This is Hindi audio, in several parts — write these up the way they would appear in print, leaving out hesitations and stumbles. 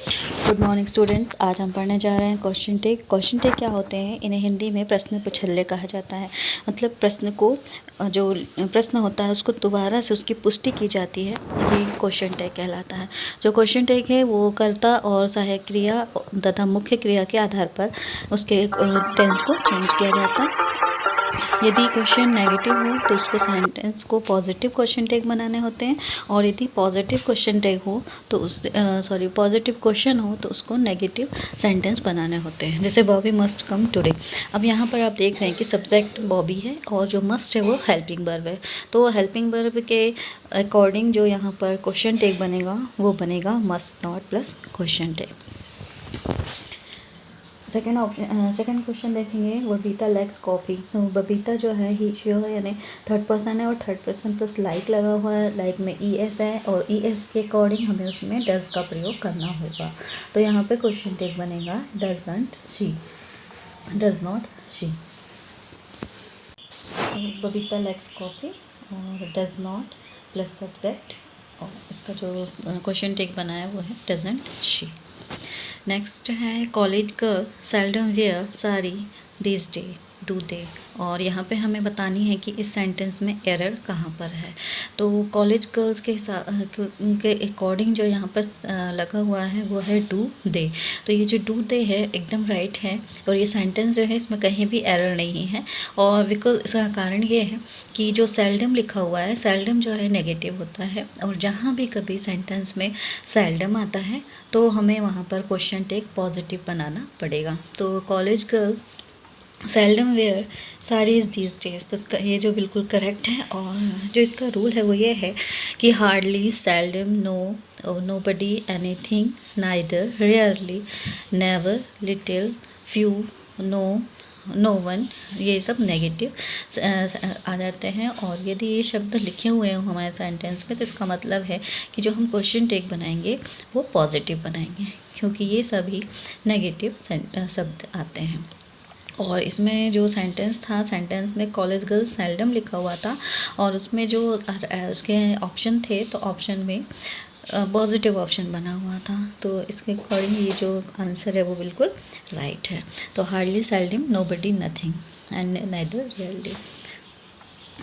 Good morning students. आज हम पढ़ने जा रहे हैं क्वेश्चन टेक। क्वेश्चन टेक क्या होते हैं? इन्हें हिंदी में प्रश्न पुछल्ले कहा जाता है। मतलब प्रश्न को जो प्रश्न होता है उसको दोबारा से उसकी पुष्टि की जाती है, ये क्वेश्चन टेक कहलाता है। जो क्वेश्चन टेक है वो कर्ता और सहायक क्रिया तथा मुख्य क्रिया के आधार पर उसके टेंस को चेंज किया जाता है। यदि क्वेश्चन नेगेटिव हो तो उसको सेंटेंस को पॉजिटिव क्वेश्चन टैग बनाने होते हैं, और यदि पॉजिटिव क्वेश्चन टैग हो तो पॉजिटिव क्वेश्चन हो तो उसको नेगेटिव सेंटेंस बनाने होते हैं। जैसे बॉबी मस्ट कम टुडे। अब यहाँ पर आप देख रहे हैं कि सब्जेक्ट बॉबी है और जो मस्ट है वो हेल्पिंग वर्ब है। तो हेल्पिंग वर्ब के अकॉर्डिंग जो यहाँ पर क्वेश्चन टैग बनेगा वो बनेगा must not plus question tag. Second question देखेंगे। Babita likes coffee. तो बबीता जो है ही शी है, यानी थर्ड पर्सन है और थर्ड पर्सन प्लस लाइक लगा हुआ है। लाइक में ES है और ES के अकॉर्डिंग हमें उसमें डज का प्रयोग करना होगा। तो यहाँ पे क्वेश्चन टेक बनेगा does not she. Babita likes coffee और डज नॉट प्लस सब्जेक्ट, और इसका जो क्वेश्चन टेक बना है वो है डजंट शी। नेक्स्ट है college girl seldom wear sari this day do they. और यहाँ पे हमें बतानी है कि इस सेंटेंस में एरर कहाँ पर है। तो कॉलेज गर्ल्स के के अकॉर्डिंग जो यहाँ पर लगा हुआ है वो है डू दे। तो ये जो डू दे है एकदम राइट है, और ये सेंटेंस जो है इसमें कहीं भी एरर नहीं है। और बिकॉज इसका कारण ये है कि जो सेल्डम लिखा हुआ है, सेल्डम जो है नेगेटिव होता है, और जहाँ भी कभी सेंटेंस में सेल्डम आता है तो हमें वहाँ पर क्वेश्चन टेक पॉजिटिव बनाना पड़ेगा। तो college girls seldom wear saris these days, तो इसका ये जो बिल्कुल करेक्ट है। और जो इसका रूल है वो ये है कि hardly, seldom, no, nobody, anything, neither, rarely, never, little, few, no one, ये सब नेगेटिव आ जाते हैं। और यदि ये शब्द लिखे हुए हैं हमारे सेंटेंस में तो इसका मतलब है कि जो हम क्वेश्चन टेक बनाएंगे वो पॉजिटिव बनाएंगे, क्योंकि ये सभी नेगेटिव शब्द आते हैं। और इसमें जो सेंटेंस था, सेंटेंस में कॉलेज गर्ल्स सेल्डम लिखा हुआ था, और उसमें जो उसके ऑप्शन थे तो ऑप्शन में पॉजिटिव ऑप्शन बना हुआ था। तो इसके अकॉर्डिंग ये जो आंसर है वो बिल्कुल राइट है। तो hardly, seldom, nobody, nothing and neither, rarely.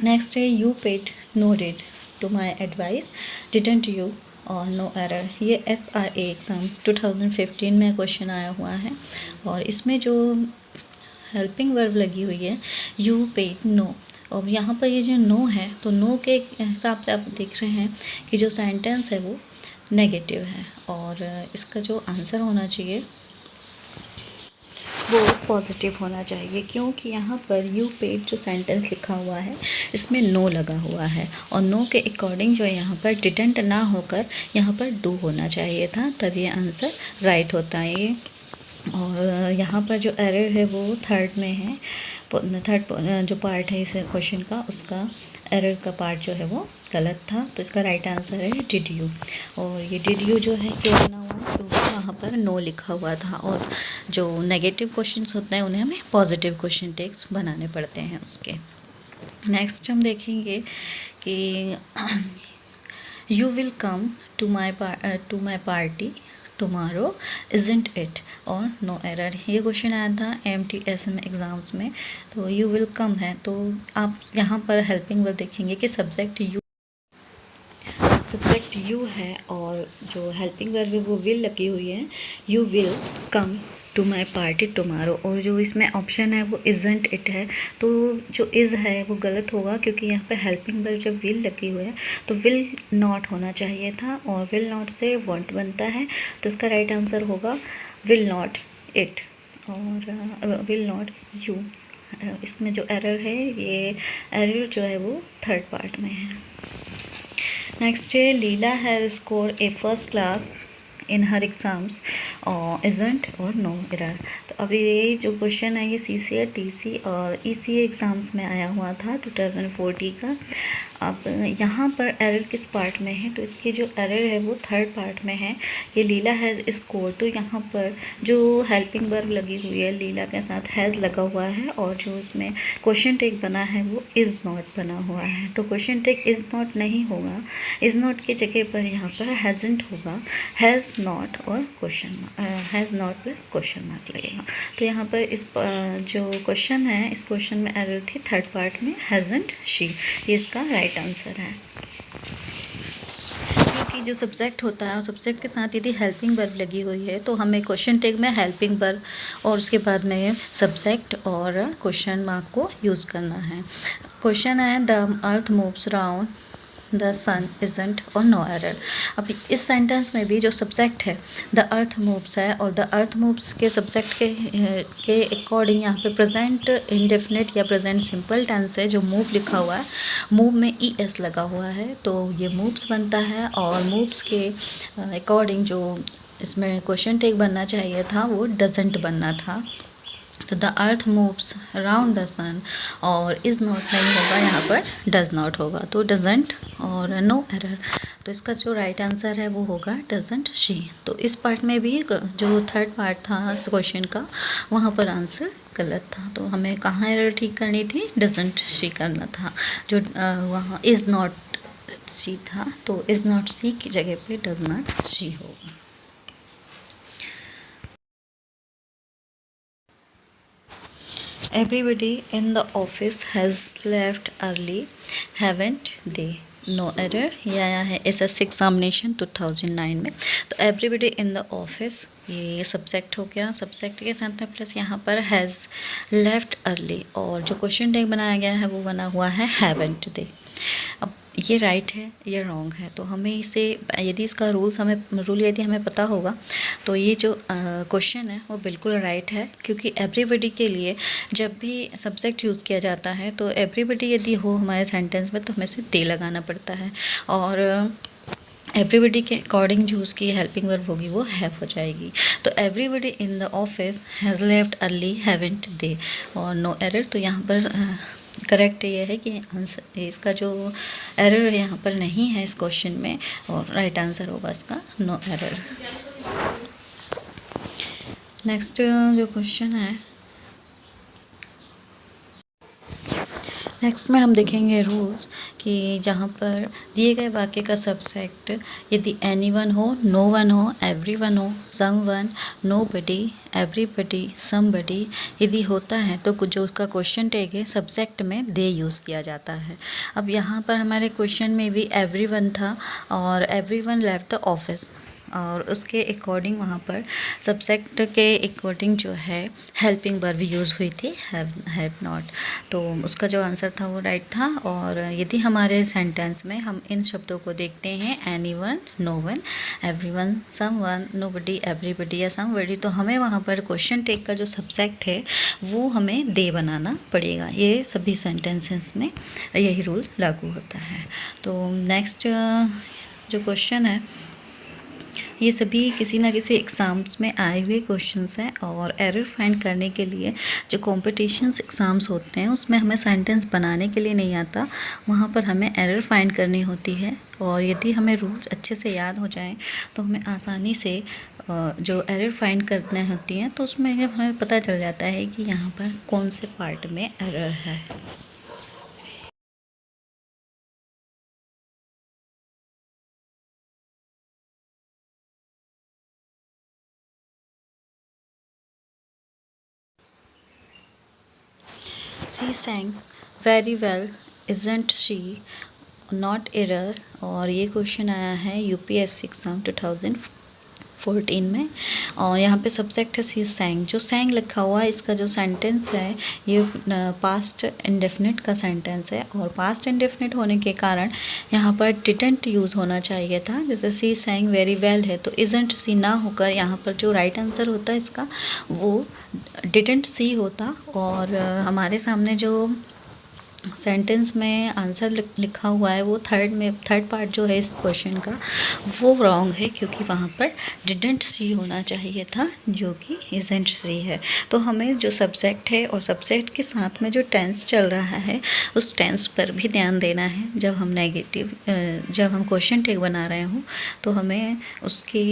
Next है you paid no heed to my advice didn't you, और नो एरर। ये SRA एग्ज़ाम्स 2015 में क्वेश्चन आया हुआ है, और इसमें जो हेल्पिंग वर्ब लगी हुई है यू पेड नो, और यहाँ पर ये जो नो है तो नो के हिसाब से आप देख रहे हैं कि जो सेंटेंस है वो नेगेटिव है, और इसका जो आंसर होना चाहिए वो पॉजिटिव होना चाहिए, क्योंकि यहाँ पर यू पेड जो सेंटेंस लिखा हुआ है इसमें नो लगा हुआ है, और नो के अकॉर्डिंग जो यहाँ पर डिडंट ना होकर यहाँ पर डू होना चाहिए था, तब ये आंसर राइट होता है ये। और यहाँ पर जो एरर है वो थर्ड में है। थर्ड जो पार्ट है इस क्वेश्चन का, उसका एरर का पार्ट जो है वो गलत था, तो इसका राइट आंसर है डिड यू। और ये डिड यू जो है क्यों बना हुआ है, क्योंकि वहाँ पर नो लिखा हुआ था, और जो नेगेटिव क्वेश्चंस होते हैं उन्हें हमें पॉजिटिव क्वेश्चन टेक्स्ट बनाने पड़ते हैं उसके। नेक्स्ट हम देखेंगे कि you will come to my party tomorrow isn't it, और नो एरर। ये क्वेश्चन आया था MTSM एग्ज़ाम्स में। तो यू विल कम है, तो आप यहाँ पर हेल्पिंग वर्ब देखेंगे कि सब्जेक्ट यू है, और जो हेल्पिंग वर्ब है वो विल लगी हुई है। You will come to my party tomorrow, और जो इसमें ऑप्शन है वो इजंट इट है। तो जो इज़ है वो गलत होगा, क्योंकि यहाँ पे हेल्पिंग वर्ब जब विल लगी हुई है तो विल नॉट होना चाहिए था, और विल नॉट से वॉन्ट बनता है, तो इसका राइट आंसर होगा विल नॉट इट और विल नॉट यू। इसमें जो एरर है, ये एरर जो है वो थर्ड पार्ट में है। नेक्स्ट है Leela has score a first class in her exams और इजंट और नो एरर। तो अभी ये जो क्वेश्चन है ये CCA, TC और ECA एग्ज़ाम्स में आया हुआ था 2014 का। अब यहाँ पर एरर किस पार्ट में है, तो इसकी जो एरर है वो थर्ड पार्ट में है। ये लीला हैज़ स्कोर, तो यहाँ पर जो हेल्पिंग वर्ब लगी हुई है लीला के साथ हैज़ लगा हुआ है, और जो उसमें क्वेश्चन टेक बना है वो इज़ नॉट बना हुआ है। तो क्वेश्चन टेक इज़ नॉट नहीं होगा, इज़ नॉट की जगह पर यहाँ पर हैज़ंट होगा। हैज़ नॉट और question has not plus question mark लगेगा। तो यहाँ पर इस जो क्वेश्चन है, इस क्वेश्चन में एरर थी थर्ड पार्ट में हैज़न्ट शी, ये इसका राइट आंसर है। क्योंकि जो सब्जेक्ट होता है और सब्जेक्ट के साथ यदि हेल्पिंग वर्ब लगी हुई है तो हमें क्वेश्चन टैग में हेल्पिंग वर्ब और उसके बाद में सब्जेक्ट और क्वेश्चन मार्क को यूज़ करना है। क्वेश्चन है the earth moves round the sun isn't और नो एरर। अब इस सेंटेंस में भी जो सब्जेक्ट है द अर्थ मूव्स है और द अर्थ मूव्स के सब्जेक्ट के अकॉर्डिंग यहाँ पे प्रेजेंट इंडेफिनिट या प्रेजेंट सिंपल टेंस है। जो मूव लिखा हुआ है, मूव में ई एस लगा हुआ है तो ये मूव्स बनता है, और मूव्स के अकॉर्डिंग जो इसमें क्वेश्चन टैग बनना चाहिए था वो डजंट बनना था। तो the earth moves around the sun, और इज़ नॉट नहीं होगा, यहाँ पर डज नॉट होगा, तो डजेंट और नो एरर। तो इसका जो राइट आंसर है वो होगा डजेंट शी। तो इस पार्ट में भी जो थर्ड पार्ट था इस क्वेश्चन का, वहाँ पर आंसर गलत था। तो हमें कहाँ एरर ठीक करनी थी, डजेंट शी करना था। जो वहाँ इज़ नॉट शी था तो इज़ नॉट सी की जगह पे डज नॉट शी होगा। Everybody in the office has left early, haven't they? No error. ये आया है एसएससी एग्जामिनेशन 2009 में। तो एवरीबडी इन द ऑफिस, ये सब्जेक्ट हो गया, सब्जेक्ट के साथ में प्लस यहाँ पर हैज़ लेफ्ट अर्ली, और जो क्वेश्चन टैग बनाया गया है वो बना हुआ है हैवेंट दे। अब ये राइट है, ये रॉन्ग है, तो हमें इसे यदि इसका रूल यदि हमें पता होगा तो ये जो क्वेश्चन है वो बिल्कुल राइट है। क्योंकि एवरीबडी के लिए जब भी सब्जेक्ट यूज़ किया जाता है तो एवरीबडी यदि हो हमारे सेंटेंस में तो हमें इसे दे लगाना पड़ता है, और एवरीबडी के अकॉर्डिंग जो उसकी हेल्पिंग वर्ब होगी वो हैव हो जाएगी। तो everybody in the office has left early, haven't they, और नो एरर। तो यहाँ पर करेक्ट ये है कि आंसर, इसका जो एरर यहाँ पर नहीं है इस क्वेश्चन में, और राइट आंसर होगा इसका नो एरर। नेक्स्ट जो क्वेश्चन है, नेक्स्ट में हम देखेंगे रूल्स कि जहाँ पर दिए गए वाक्य का सब्जेक्ट यदि एनीवन हो, नो वन हो, एवरीवन हो, समवन, नोबडी, एवरीबडी, समबडी यदि होता है तो जो उसका क्वेश्चन टैग है सब्जेक्ट में दे यूज़ किया जाता है। अब यहाँ पर हमारे क्वेश्चन में भी एवरीवन था और एवरीवन लेफ्ट द ऑफिस, और उसके अकॉर्डिंग वहाँ पर सब्जेक्ट के अकॉर्डिंग जो है हेल्पिंग वर्ब यूज़ हुई थी हैव नॉट। तो उसका जो आंसर था वो राइट था। और यदि हमारे सेंटेंस में हम इन शब्दों को देखते हैं anyone, no one, everyone, someone, nobody, everybody या समबडी, तो हमें वहाँ पर क्वेश्चन टैग का जो सब्जेक्ट है वो हमें दे बनाना पड़ेगा। ये सभी सेंटेंसेस में यही रूल लागू होता है। तो नेक्स्ट जो क्वेश्चन है, ये सभी किसी ना किसी एग्ज़ाम्स में आए हुए क्वेश्चंस हैं, और एरर फाइंड करने के लिए जो कॉम्पिटिशन्स एग्ज़ाम्स होते हैं उसमें हमें सेंटेंस बनाने के लिए नहीं आता, वहाँ पर हमें एरर फाइंड करनी होती है। और यदि हमें रूल्स अच्छे से याद हो जाएं तो हमें आसानी से जो एरर फाइंड करने होती हैं तो उसमें हमें पता चल जाता है कि यहाँ पर कौन से पार्ट में एरर है। She sang very well, isn't she? Not error. और ये क्वेश्चन आया है यूपीएससी एग्ज़ाम 2014 में, और यहाँ पे सब्जेक्ट है सी सैंग। जो सैंग लिखा हुआ है इसका जो सेंटेंस है ये पास्ट इंडेफिनिट का सेंटेंस है, और पास्ट इंडेफिनिट होने के कारण यहाँ पर डिडंट यूज़ होना चाहिए था। जैसे सी सैंग वेरी वेल है तो इजंट सी ना होकर यहाँ पर जो राइट आंसर होता है इसका वो डिडंट सी होता। और हमारे सामने जो सेंटेंस में आंसर लिखा हुआ है वो थर्ड पार्ट जो है इस क्वेश्चन का वो रॉन्ग है, क्योंकि वहाँ पर डिडंट सी होना चाहिए था जो कि इजंट सी है। तो हमें जो सब्जेक्ट है और सब्जेक्ट के साथ में जो टेंस चल रहा है उस टेंस पर भी ध्यान देना है। जब हम क्वेश्चन टैग बना रहे हों तो हमें उसकी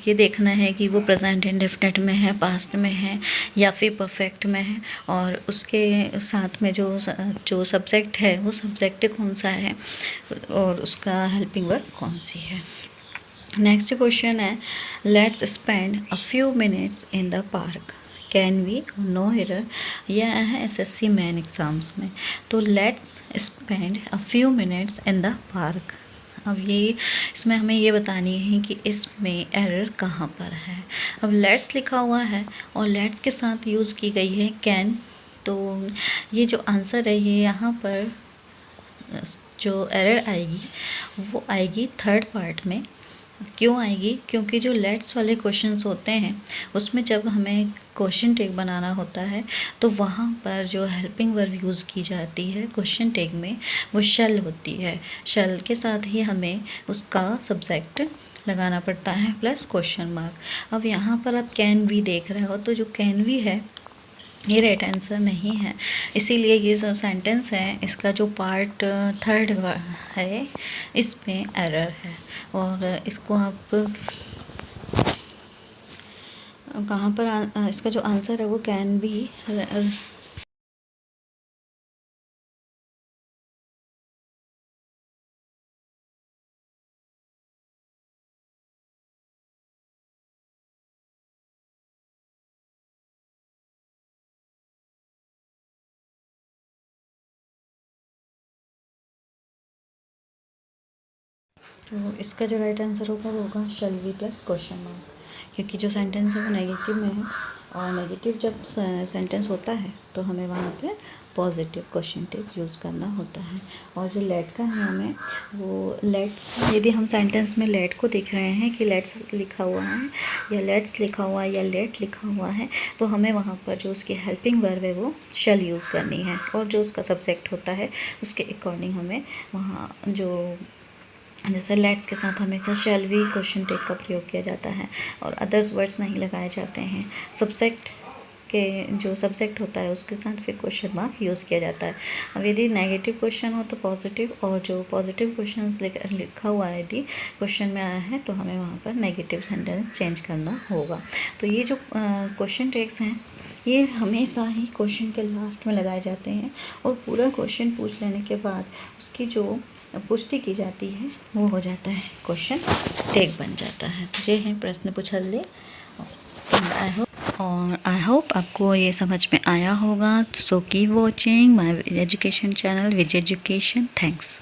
ये देखना है कि वो प्रेजेंट इंडेफिनिट में है, पास्ट में है या फिर परफेक्ट में है, और उसके साथ में जो सब्जेक्ट है वो सब्जेक्ट कौन सा है और उसका हेल्पिंग वर्ब कौन सी है। नेक्स्ट क्वेश्चन है, let's spend a few minutes in the park, can we, no error. यह है एसएससी मेन एग्ज़ाम्स में। तो let's spend a few minutes in the park. अब ये इसमें हमें ये बतानी है कि इसमें एरर कहाँ पर है। अब लेट्स लिखा हुआ है और लेट्स के साथ यूज़ की गई है कैन, तो ये जो आंसर है ये यहाँ पर जो एरर आएगी वो आएगी थर्ड पार्ट में। क्यों आएगी? क्योंकि जो लेट्स वाले क्वेश्चंस होते हैं उसमें जब हमें क्वेश्चन टैग बनाना होता है तो वहाँ पर जो हेल्पिंग वर्ब यूज़ की जाती है क्वेश्चन टैग में वो शैल होती है। शैल के साथ ही हमें उसका सब्जेक्ट लगाना पड़ता है प्लस क्वेश्चन मार्क। अब यहाँ पर आप कैन भी देख रहे हो, तो जो कैन भी है ये राइट आंसर नहीं है, इसीलिए ये जो सेंटेंस है इसका जो पार्ट थर्ड है इसमें एरर है। और इसको आप कहाँ पर इसका जो आंसर है वो कैन बी। तो इसका जो राइट आंसर होगा वो होगा shall be plus question mark, क्योंकि जो सेंटेंस है वो नेगेटिव में है और नेगेटिव जब सेंटेंस होता है तो हमें वहाँ पे पॉजिटिव क्वेश्चन टैग यूज़ करना होता है। और जो लेट का नियम है वो लेट, यदि हम सेंटेंस में लेट को देख रहे हैं कि लेट्स लिखा हुआ है या लेट्स लिखा हुआ है या लेट लिखा हुआ है, तो हमें वहाँ पर जो उसकी हेल्पिंग वर्ब है वो शैल यूज़ करनी है और जो उसका सब्जेक्ट होता है उसके अकॉर्डिंग हमें वहाँ जो जैसे लेट्स के साथ हमेशा शैल भी क्वेश्चन टैग का प्रयोग किया जाता है और अदर्स वर्ड्स नहीं लगाए जाते हैं। सब्जेक्ट के जो सब्जेक्ट होता है उसके साथ फिर क्वेश्चन मार्क यूज़ किया जाता है। अब यदि नेगेटिव क्वेश्चन हो तो पॉजिटिव, और जो पॉजिटिव क्वेश्चन लिखा हुआ है यदि क्वेश्चन में आया है तो हमें वहाँ पर नेगेटिव सेंटेंस चेंज करना होगा। तो ये जो क्वेश्चन टैग्स हैं ये हमेशा ही क्वेश्चन के लास्ट में लगाए जाते हैं और पूरा क्वेश्चन पूछ लेने के बाद उसकी जो पुष्टि की जाती है वो हो जाता है क्वेश्चन टैग बन जाता है। तो ये है प्रश्न पूछल ले। आई होप आपको ये समझ में आया होगा। So keep watching my education channel Wiz Education. Thanks.